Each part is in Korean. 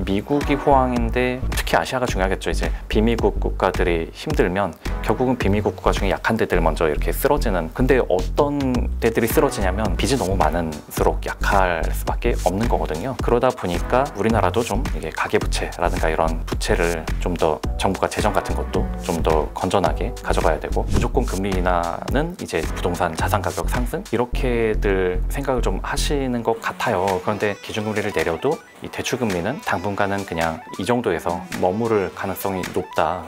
미국이 호황인데 특히 아시아가 중요하겠죠. 이제 비미국 국가들이 힘들면 결국은 비미국 국가 중에 약한 데들 먼저 이렇게 쓰러지는. 근데 어떤 데들이 쓰러지냐면 빚이 너무 많을수록 약할 수밖에 없는 거거든요. 그러다 보니까 우리나라도 좀 이게 가계부채라든가 이런 부채를 좀 더 정부가 재정 같은 것도 좀 더 건전하게 가져가야 되고, 무조건 금리 인하는 이제 부동산 자산 가격 상승 이렇게들 생각을 좀 하시는 것 같아요. 그런데 기준금리를 내려도 이 대출금리는 당분간은 그냥 이 정도에서 머무를 가능성이 높다.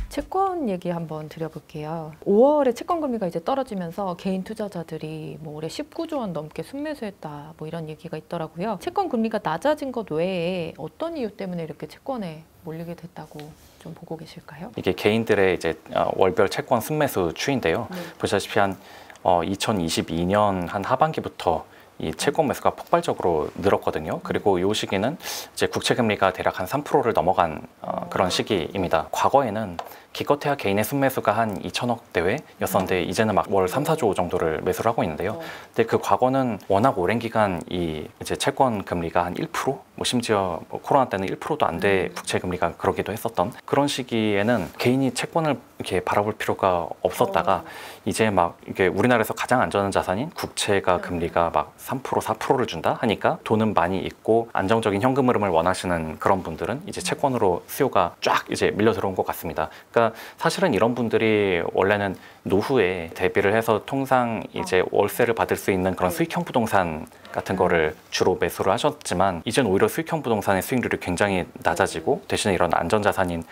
채권 얘기 한번 드려볼게요. 5월에 채권 금리가 이제 떨어지면서 개인 투자자들이 뭐 올해 19조 원 넘게 순매수했다, 뭐 이런 얘기가 있더라고요. 채권 금리가 낮아진 것 외에 어떤 이유 때문에 이렇게 채권에 몰리게 됐다고 좀 보고 계실까요? 이게 개인들의 이제 월별 채권 순매수 추인데요. 보시다시피 한 2022년 한 하반기부터 이 채권 매수가 폭발적으로 늘었거든요. 그리고 이 시기는 이제 국채 금리가 대략 한 3%를 넘어간 그런 시기입니다. 과거에는 기껏해야 개인의 순매수가 한 2천억 대회였었는데 이제는 막 월 3, 4조 정도를 매수를 하고 있는데요. 근데 그 과거는 워낙 오랜 기간 이 이제 채권 금리가 한 1%, 뭐 심지어 뭐 코로나 때는 1%도 안 돼 국채 금리가 그러기도 했었던 그런 시기에는 개인이 채권을 이렇게 바라볼 필요가 없었다가 이제 막 이게 우리나라에서 가장 안전한 자산인 국채가 금리가 막 3%, 4%를 준다 하니까 돈은 많이 있고 안정적인 현금 흐름을 원하시는 그런 분들은 이제 채권으로 수요가 쫙 이제 밀려 들어온 것 같습니다. 그러니까 사실은 이런 분들이 원래는 노후에 대비를 해서 통상 이제 월세를 받을 수 있는 그런 수익형 부동산 같은 거를 주로 매수를 하셨지만 이제는 오히려 수익형 부동산의 수익률이 굉장히 낮아지고 대신에 이런 안전자산인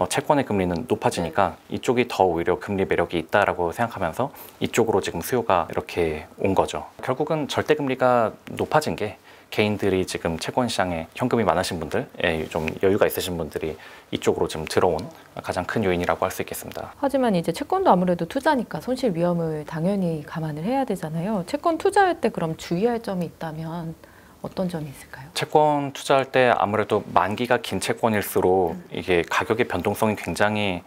채권의 금리는 높아지니까 이쪽이 더 오히려 금리 매력이 있다라고 생각하면서 이쪽으로 지금 수요가 이렇게 온 거죠. 결국은 절대금리가 높아진 게 개인들이 지금 채권 시장에 현금이 많으신 분들, 좀 여유가 있으신 분들이 이쪽으로 지금 들어온 가장 큰 요인이라고 할 수 있겠습니다. 하지만 이제 채권도 아무래도 투자니까 손실 위험을 당연히 감안을 해야 되잖아요. 채권 투자할 때 그럼 주의할 점이 있다면 어떤 점이 있을까요? 채권 투자할 때 아무래도 만기가 긴 채권일수록 이게 가격의 변동성이 굉장히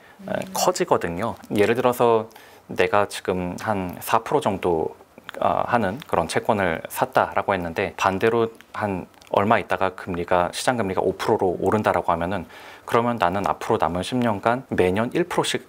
커지거든요. 예를 들어서 내가 지금 한 4% 정도 하는 그런 채권을 샀다라고 했는데 반대로 한 얼마 있다가 시장 금리가 5%로 오른다라고 하면은 그러면 나는 앞으로 남은 10년간 매년 1%씩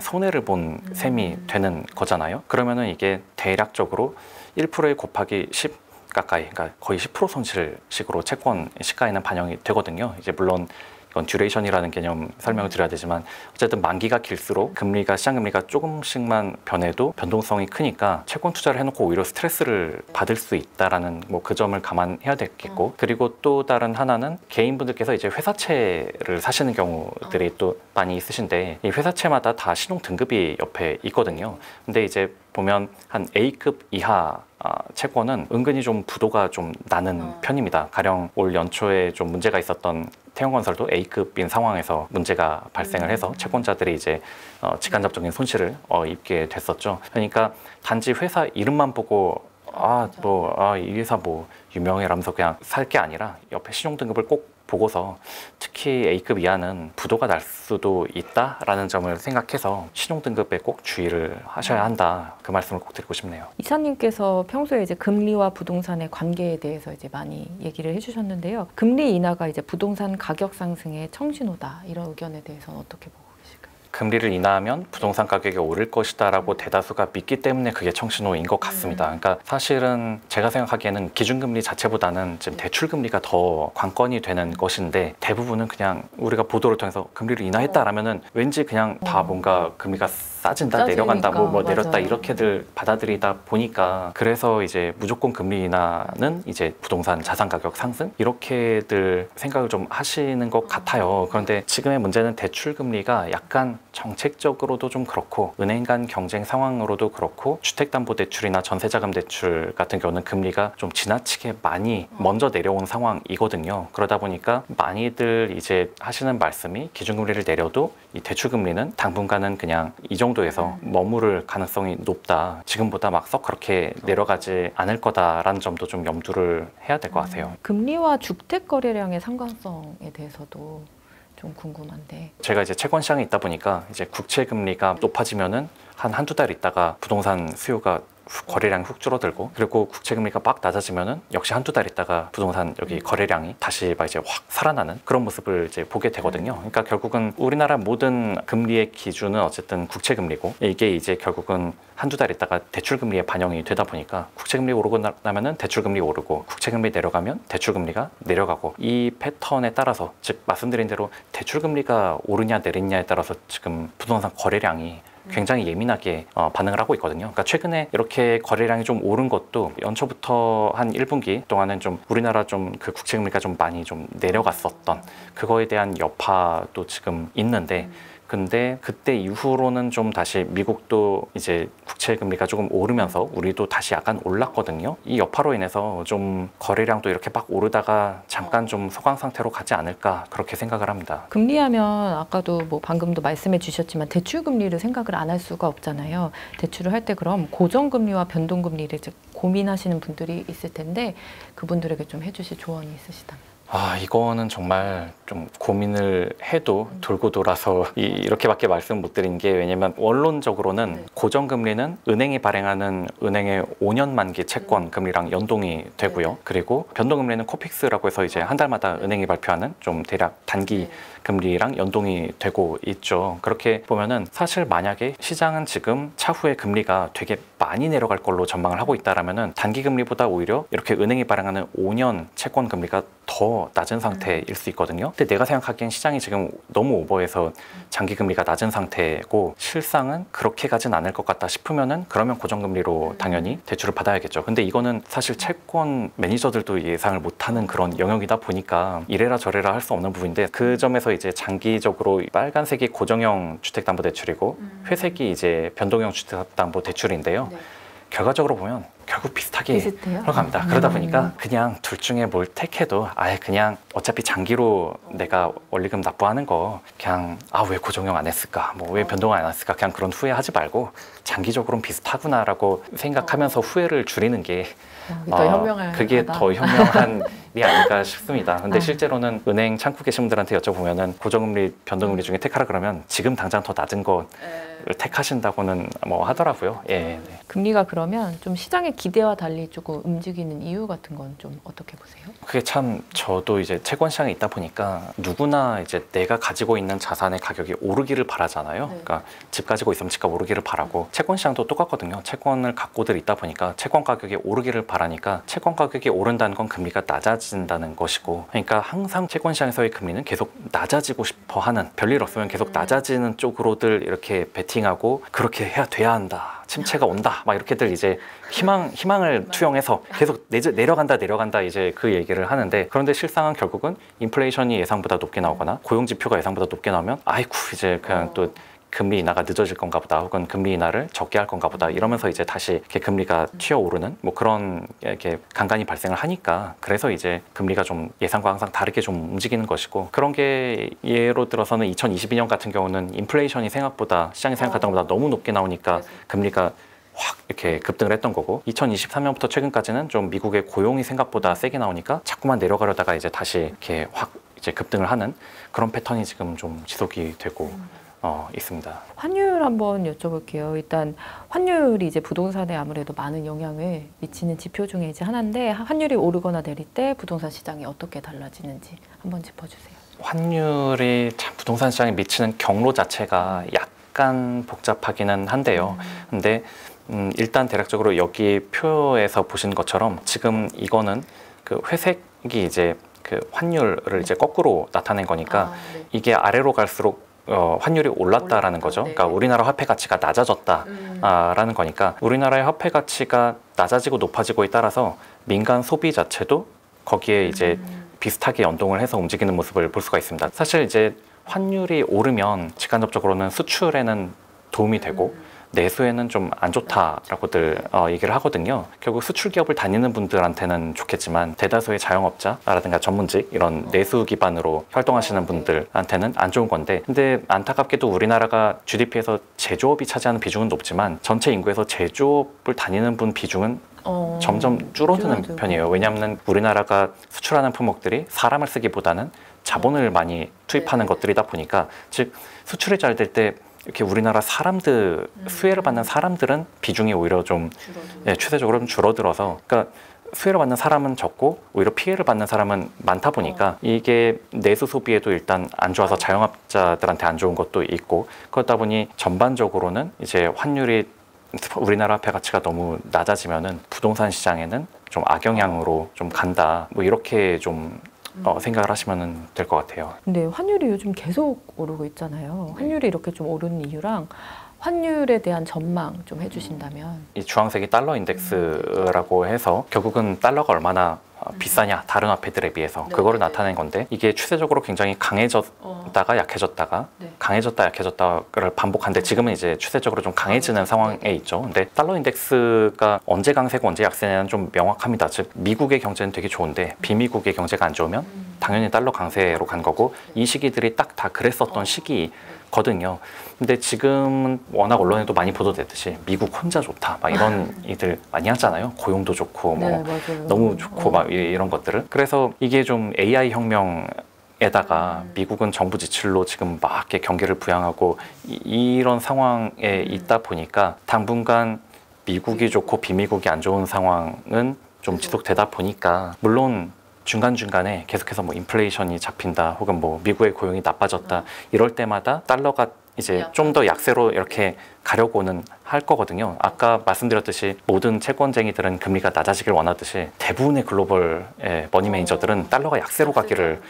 손해를 본 셈이 되는 거잖아요. 그러면은 이게 대략적으로 1%에 곱하기 10 가까이, 그러니까 거의 10% 손실식으로 채권 시가에는 반영이 되거든요. 이제 물론 이건 듀레이션이라는 개념 설명을 드려야 되지만 어쨌든 만기가 길수록 시장 금리가 조금씩만 변해도 변동성이 크니까 채권 투자를 해놓고 오히려 스트레스를 받을 수 있다라는 뭐 그 점을 감안해야 되겠고, 그리고 또 다른 하나는 개인분들께서 이제 회사채를 사시는 경우들이 또 많이 있으신데 이 회사채마다 다 신용 등급이 옆에 있거든요. 근데 이제 보면 한 A급 이하 채권은 은근히 좀 부도가 좀 나는 편입니다. 가령 올 연초에 좀 문제가 있었던 태형건설도 A급인 상황에서 문제가 발생을 해서 채권자들이 이제 직간접적인 손실을 입게 됐었죠. 그러니까 단지 회사 이름만 보고 이 회사 뭐 유명해라면서 그냥 살 게 아니라 옆에 신용 등급을 꼭 보고서 특히 A급 이하는 부도가 날 수도 있다라는 점을 생각해서 신용 등급에 꼭 주의를 하셔야 한다. 그 말씀을 꼭 드리고 싶네요. 이사님께서 평소에 이제 금리와 부동산의 관계에 대해서 이제 많이 얘기를 해주셨는데요. 금리 인하가 이제 부동산 가격 상승의 청신호다, 이런 의견에 대해서는 어떻게 보고 계실까요? 금리를 인하하면 부동산 가격이 오를 것이다 라고 대다수가 믿기 때문에 그게 청신호인 것 같습니다. 그러니까 사실은 제가 생각하기에는 기준금리 자체보다는 지금 대출금리가 더 관건이 되는 것인데 대부분은 그냥 우리가 보도를 통해서 금리를 인하했다라면은 왠지 그냥 다 뭔가 금리가 싸진다, 내려간다, 뭐 내렸다 이렇게들 받아들이다 보니까 그래서 이제 무조건 금리 인하는 이제 부동산 자산 가격 상승 이렇게들 생각을 좀 하시는 것 같아요. 그런데 지금의 문제는 대출금리가 약간 정책적으로도 좀 그렇고 은행 간 경쟁 상황으로도 그렇고 주택담보대출이나 전세자금대출 같은 경우는 금리가 좀 지나치게 많이 먼저 내려온 상황이거든요. 그러다 보니까 많이들 이제 하시는 말씀이 기준금리를 내려도 이 대출금리는 당분간은 그냥 이 정도에서 머무를 가능성이 높다. 지금보다 막 썩 그렇게 내려가지 않을 거다라는 점도 좀 염두를 해야 될 것 같아요. 금리와 주택 거래량의 상관성에 대해서도 좀 궁금한데, 제가 이제 채권 시장에 있다 보니까 이제 국채 금리가 높아지면은 한두 달 있다가 부동산 수요가 거래량이 훅 줄어들고, 그리고 국채 금리가 막 낮아지면은 역시 한두 달 있다가 부동산 여기 거래량이 다시 막 이제 확 살아나는 그런 모습을 이제 보게 되거든요. 그러니까 결국은 우리나라 모든 금리의 기준은 어쨌든 국채 금리고, 이게 이제 결국은 한두 달 있다가 대출 금리에 반영이 되다 보니까 국채 금리 오르고 나면은 대출 금리 오르고, 국채 금리 내려가면 대출 금리가 내려가고, 이 패턴에 따라서, 즉 말씀드린 대로 대출 금리가 오르냐 내리냐에 따라서 지금 부동산 거래량이 굉장히 예민하게 반응을 하고 있거든요. 그러니까 최근에 이렇게 거래량이 좀 오른 것도 연초부터 한 1분기 동안은 좀 우리나라 좀 그 국채 금리가 좀 많이 좀 내려갔었던 그거에 대한 여파도 지금 있는데, 근데 그때 이후로는 좀 다시 미국도 이제 국채 금리가 조금 오르면서 우리도 다시 약간 올랐거든요. 이 여파로 인해서 좀 거래량도 이렇게 막 오르다가 잠깐 좀 소강 상태로 가지 않을까, 그렇게 생각을 합니다. 금리하면 아까도 뭐 방금도 말씀해 주셨지만 대출 금리를 생각을 안 할 수가 없잖아요. 대출을 할 때 그럼 고정 금리와 변동 금리를 이제 고민하시는 분들이 있을 텐데, 그분들에게 좀 해주실 조언이 있으시다면? 이거는 정말 좀 고민을 해도 돌고 돌아서 이렇게밖에 말씀 못 드린 게, 왜냐면 원론적으로는 고정금리는 은행이 발행하는 은행의 5년 만기 채권 금리랑 연동이 되고요. 그리고 변동금리는 코픽스라고 해서 이제 한 달마다 은행이 발표하는 좀 대략 단기 금리랑 연동이 되고 있죠. 그렇게 보면은 사실 만약에 시장은 지금 차후에 금리가 되게 많이 내려갈 걸로 전망을 하고 있다라면은 단기 금리보다 오히려 이렇게 은행이 발행하는 5년 채권 금리가 더 낮은 상태일 수 있거든요. 근데 내가 생각하기엔 시장이 지금 너무 오버해서 장기 금리가 낮은 상태고, 실상은 그렇게 가진 않을 것 같다 싶으면은 그러면 고정금리로 당연히 대출을 받아야겠죠. 근데 이거는 사실 채권 매니저들도 예상을 못하는 그런 영역이다 보니까 이래라 저래라 할 수 없는 부분인데, 그 점에서 이제 장기적으로 빨간색이 고정형 주택담보대출이고 회색이 이제 변동형 주택담보대출인데요. 결과적으로 보면 결국 비슷하게 흘러갑니다. 그러다 보니까 그냥 둘 중에 뭘 택해도 아예 그냥 어차피 장기로 내가 원리금 납부하는 거 그냥 왜 고정형 안 했을까, 뭐 왜 변동 안 했을까, 그냥 그런 후회하지 말고 장기적으로는 비슷하구나라고 생각하면서 후회를 줄이는 게 그게 더 현명한 일이 아닐까 싶습니다. 근데 실제로는 은행 창구 계신 분들한테 여쭤보면은 고정금리, 변동금리 중에 택하라 그러면 지금 당장 더 낮은 거 택하신다고는 뭐 하더라고요. 예. 금리가 그러면 좀 시장의 기대와 달리 조금 움직이는 이유 같은 건 좀 어떻게 보세요? 그게 참, 저도 이제 채권 시장에 있다 보니까 누구나 이제 내가 가지고 있는 자산의 가격이 오르기를 바라잖아요. 그러니까 집 가지고 있으면 집값 오르기를 바라고, 채권 시장도 똑같거든요. 채권을 갖고들 있다 보니까 채권 가격이 오르기를 바라니까, 채권 가격이 오른다는 건 금리가 낮아진다는 것이고, 그러니까 항상 채권 시장에서의 금리는 계속 낮아지고 싶어 하는, 별일 없으면 계속 낮아지는 쪽으로들 이렇게 베팅하고, 그렇게 돼야 한다, 침체가 온다, 막 이렇게들 이제 희망을 투영해서 계속 내려간다 이제 그 얘기를 하는데, 그런데 실상은 결국은 인플레이션이 예상보다 높게 나오거나 고용 지표가 예상보다 높게 나오면 아이쿠 이제 그냥 또 금리 인하가 늦어질 건가 보다, 혹은 금리 인하를 적게 할 건가 보다 이러면서 이제 다시 이렇게 금리가 튀어오르는 뭐 그런 이렇게 간간이 발생을 하니까, 그래서 이제 금리가 좀 예상과 항상 다르게 좀 움직이는 것이고, 그런 게 예로 들어서는 2022년 같은 경우는 인플레이션이 생각보다 시장이 생각했던 것보다 너무 높게 나오니까 금리가 확 이렇게 급등을 했던 거고, 2023년부터 최근까지는 좀 미국의 고용이 생각보다 세게 나오니까 자꾸만 내려가려다가 이제 다시 이렇게 확 이제 급등을 하는 그런 패턴이 지금 좀 지속이 되고 있습니다. 환율 한번 여쭤볼게요. 일단 환율이 이제 부동산에 아무래도 많은 영향을 미치는 지표 중에 이제 하나인데, 환율이 오르거나 내릴 때 부동산 시장이 어떻게 달라지는지 한번 짚어주세요. 환율이 참 부동산 시장에 미치는 경로 자체가 약간 복잡하기는 한데요. 근데 일단 대략적으로 여기 표에서 보신 것처럼 지금 이거는 그 회색이 이제 그 환율을 이제 거꾸로 나타낸 거니까, 이게 아래로 갈수록 환율이 올랐다라는 거죠. 그러니까 우리나라 화폐 가치가 낮아졌다라는 거니까, 우리나라의 화폐 가치가 낮아지고 높아지고에 따라서 민간 소비 자체도 거기에 이제 비슷하게 연동을 해서 움직이는 모습을 볼 수가 있습니다. 사실 이제 환율이 오르면 직간접적으로는 수출에는 도움이 되고 내수에는 좀 안 좋다라고들 얘기를 하거든요. 결국 수출 기업을 다니는 분들한테는 좋겠지만, 대다수의 자영업자라든가 전문직 이런 내수 기반으로 활동하시는 분들한테는 안 좋은 건데, 근데 안타깝게도 우리나라가 GDP에서 제조업이 차지하는 비중은 높지만 전체 인구에서 제조업을 다니는 분 비중은 점점 줄어드는 편이에요. 왜냐하면 우리나라가 수출하는 품목들이 사람을 쓰기보다는 자본을 많이 투입하는 것들이다 보니까, 즉 수출이 잘 될 때 이렇게 우리나라 사람들 수혜를 받는 사람들은 비중이 오히려 좀 추세적으로 좀 줄어들어서 그러니까 수혜를 받는 사람은 적고 오히려 피해를 받는 사람은 많다 보니까 이게 내수 소비에도 일단 안 좋아서 자영업자들한테 안 좋은 것도 있고 그렇다 보니 전반적으로는 이제 환율이 우리나라 화폐 가치가 너무 낮아지면은 부동산 시장에는 좀 악영향으로 좀 간다 뭐 이렇게 좀 생각을 하시면 될 것 같아요. 근데 환율이 요즘 계속 오르고 있잖아요. 환율이 이렇게 좀 오르는 이유랑 환율에 대한 전망 좀 해주신다면. 이 주황색이 달러 인덱스라고 해서 결국은 달러가 얼마나 비싸냐 다른 화폐들에 비해서 그거를 나타낸 건데 이게 추세적으로 굉장히 강해졌다가 약해졌다가 강해졌다 약해졌다를 반복하는데 지금은 이제 추세적으로 좀 강해지는 상황에 있죠. 근데 달러 인덱스가 언제 강세고 언제 약세냐는 좀 명확합니다. 즉 미국의 경제는 되게 좋은데 비미국의 경제가 안 좋으면 당연히 달러 강세로 간 거고 이 시기들이 딱 다 그랬었던 시기거든요. 근데 지금은 워낙 언론에도 많이 보도됐듯이 미국 혼자 좋다 막 이런 일들 많이 하잖아요. 고용도 좋고 뭐 너무 좋고 막 이런 것들을. 그래서 이게 좀 AI 혁명에다가 미국은 정부 지출로 지금 막 이렇게 경기를 부양하고 이런 상황에 있다 보니까 당분간 미국이 좋고 비미국이 안 좋은 상황은 좀 지속되다 보니까 물론 중간중간에 계속해서 뭐 인플레이션이 잡힌다 혹은 뭐 미국의 고용이 나빠졌다 이럴 때마다 달러가 이제 좀 더 약세로 이렇게 가려고는 할 거거든요. 아까 말씀드렸듯이 모든 채권쟁이들은 금리가 낮아지길 원하듯이 대부분의 글로벌 머니 매니저들은 달러가 약세로 가기를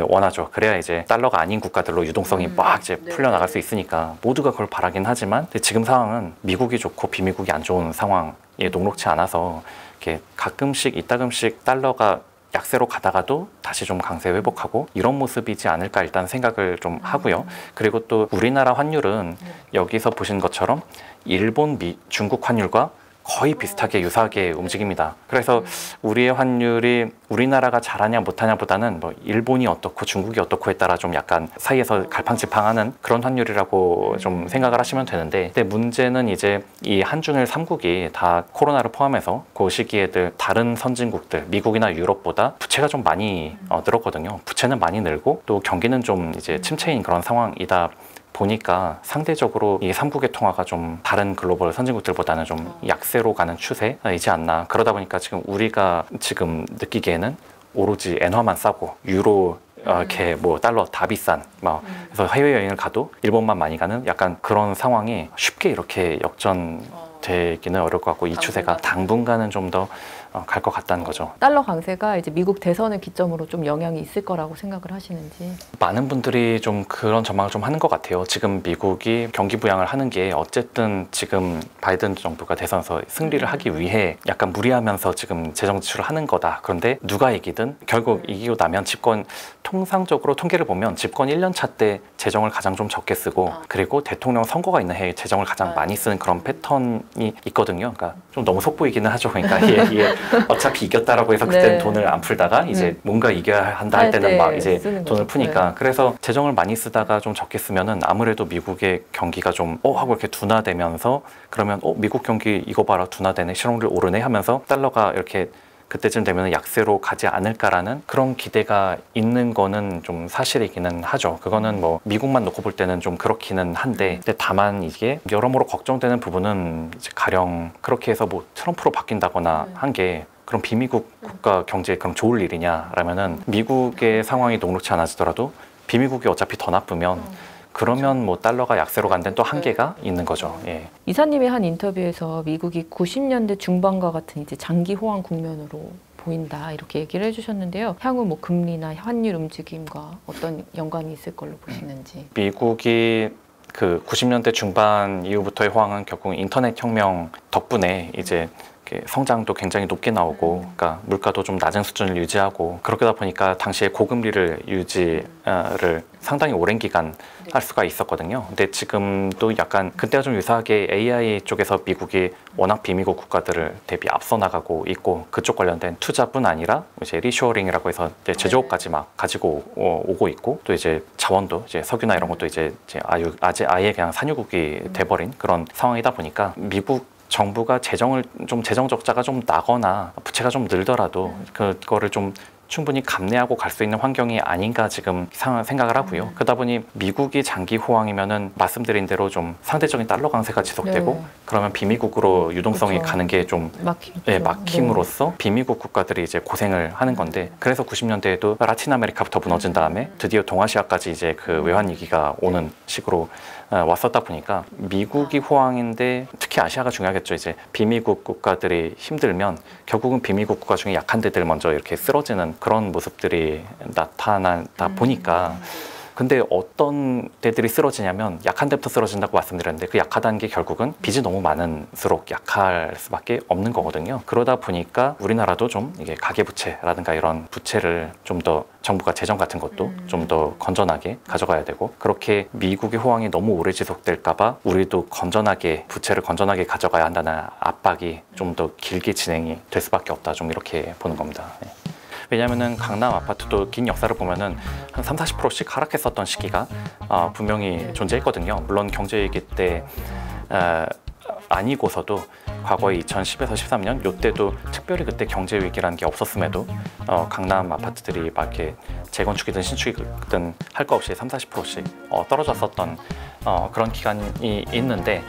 원하죠. 그래야 이제 달러가 아닌 국가들로 유동성이 막 이제 풀려나갈 수 있으니까 모두가 그걸 바라긴 하지만 지금 상황은 미국이 좋고 비미국이 안 좋은 상황에 녹록지 않아서 이렇게 가끔씩 이따금씩 달러가 약세로 가다가도 다시 좀 강세 회복하고 이런 모습이지 않을까 일단 생각을 좀 하고요. 그리고 또 우리나라 환율은 여기서 보신 것처럼 일본, 중국 환율과 거의 비슷하게 유사하게 움직입니다. 그래서 우리의 환율이 우리나라가 잘하냐 못하냐 보다는 뭐 일본이 어떻고 중국이 어떻고에 따라 좀 약간 사이에서 갈팡질팡하는 그런 환율이라고 좀 생각을 하시면 되는데 근데 문제는 이제 이 한중일 3국이 다 코로나를 포함해서 그 시기에들 다른 선진국들 미국이나 유럽보다 부채가 좀 많이 늘었거든요. 부채는 많이 늘고 또 경기는 좀 이제 침체인 그런 상황이다 보니까 상대적으로 이 3국의 통화가 좀 다른 글로벌 선진국들보다는 좀 약세로 가는 추세이지 않나. 그러다 보니까 지금 우리가 지금 느끼기에는 오로지 엔화만 싸고 유로 이렇게 뭐 달러 다 비싼 막 그래서 해외여행을 가도 일본만 많이 가는 약간 그런 상황이 쉽게 이렇게 역전되기는 어려울 것 같고 이 추세가 당분간은 좀 더 갈 것 같다는 거죠. 달러 강세가 이제 미국 대선을 기점으로 좀 영향이 있을 거라고 생각을 하시는지. 많은 분들이 좀 그런 전망을 좀 하는 것 같아요. 지금 미국이 경기 부양을 하는 게 어쨌든 지금 바이든 정부가 대선에서 승리를 하기 위해 약간 무리하면서 지금 재정 지출을 하는 거다. 그런데 누가 이기든 결국 이기고 나면 집권 통상적으로 통계를 보면 집권 1년 차 때 재정을 가장 좀 적게 쓰고 그리고 대통령 선거가 있는 해에 재정을 가장 많이 쓰는 그런 패턴이 있거든요. 그러니까 좀 너무 속보이기는 하죠. 그러니까 이게 어차피 이겼다라고 해서 그때는 돈을 안 풀다가 이제 뭔가 이겨야 한다 할 때는 막 이제 돈을 푸니까 그래서 재정을 많이 쓰다가 좀 적게 쓰면은 아무래도 미국의 경기가 좀 하고 이렇게 둔화되면서 그러면 미국 경기 이거 봐라 둔화되네 실업률 오르네 하면서 달러가 이렇게 그때쯤 되면 약세로 가지 않을까라는 그런 기대가 있는 거는 좀 사실이기는 하죠. 그거는 뭐 미국만 놓고 볼 때는 좀 그렇기는 한데 근데 다만 이게 여러모로 걱정되는 부분은 이제 가령 그렇게 해서 뭐 트럼프로 바뀐다거나 한 게 그럼 비미국 국가 경제에 그럼 좋을 일이냐라면은 미국의 상황이 녹록지 않아지더라도 비미국이 어차피 더 나쁘면 그러면 뭐 달러가 약세로 간 데는 또 한계가 있는 거죠. 예. 이사님이 한 인터뷰에서 미국이 90년대 중반과 같은 이제 장기 호황 국면으로 보인다 이렇게 얘기를 해주셨는데요. 향후 뭐 금리나 환율 움직임과 어떤 연관이 있을 걸로 보시는지. 미국이 그 90년대 중반 이후부터의 호황은 결국 인터넷 혁명 덕분에 이제 성장도 굉장히 높게 나오고 그러니까 물가도 좀 낮은 수준을 유지하고 그러다 보니까 당시에 고금리를 유지를 상당히 오랜 기간 할 수가 있었거든요. 근데 지금도 약간 그때와 좀 유사하게 AI 쪽에서 미국이 워낙 비미국 국가들을 대비 앞서 나가고 있고 그쪽 관련된 투자뿐 아니라 이제 리쇼어링이라고 해서 이제 제조업까지 막 가지고 오고 있고 또 이제 자원도 이제 석유나 이런 것도 이제 아예 그냥 산유국이 돼버린 그런 상황이다 보니까 미국 정부가 재정 적자가 좀 나거나 부채가 좀 늘더라도 그거를 좀 충분히 감내하고 갈 수 있는 환경이 아닌가 지금 생각을 하고요. 그러다 보니 미국이 장기 호황이면은 말씀드린 대로 좀 상대적인 달러 강세가 지속되고 네. 그러면 비미국으로 유동성이 그렇죠. 가는 게 좀 막힘으로써 비미국 국가들이 이제 고생을 하는 건데 그래서 90년대에도 라틴 아메리카부터 무너진 다음에 드디어 동아시아까지 이제 그 외환 위기가 오는 식으로 왔었다 보니까 미국이 호황인데 특히 아시아가 중요하겠죠. 이제 비미국 국가들이 힘들면 결국은 비미국 국가 중에 약한 데들 먼저 이렇게 쓰러지는 그런 모습들이 나타나다 보니까 근데 어떤 데들이 쓰러지냐면 약한 데부터 쓰러진다고 말씀드렸는데 그 약하다는 게 결국은 빚이 너무 많을수록 약할 수밖에 없는 거거든요. 그러다 보니까 우리나라도 좀 이게 가계부채라든가 이런 부채를 좀 더 정부가 재정 같은 것도 좀 더 건전하게 가져가야 되고 그렇게 미국의 호황이 너무 오래 지속될까 봐 우리도 건전하게 부채를 건전하게 가져가야 한다는 압박이 좀 더 길게 진행이 될 수밖에 없다. 좀 이렇게 보는 겁니다. 네. 왜냐하면은 강남 아파트도 긴 역사를 보면은 한 30~40%씩 하락했었던 시기가 분명히 존재했거든요. 물론 경제위기 때 아니고서도 과거에 2010에서 13년 요때도 특별히 그때 경제위기라는 게 없었음에도 강남 아파트들이 막 이렇게 재건축이든 신축이든 할 거 없이 30~40%씩 떨어졌었던 그런 기간이 있는데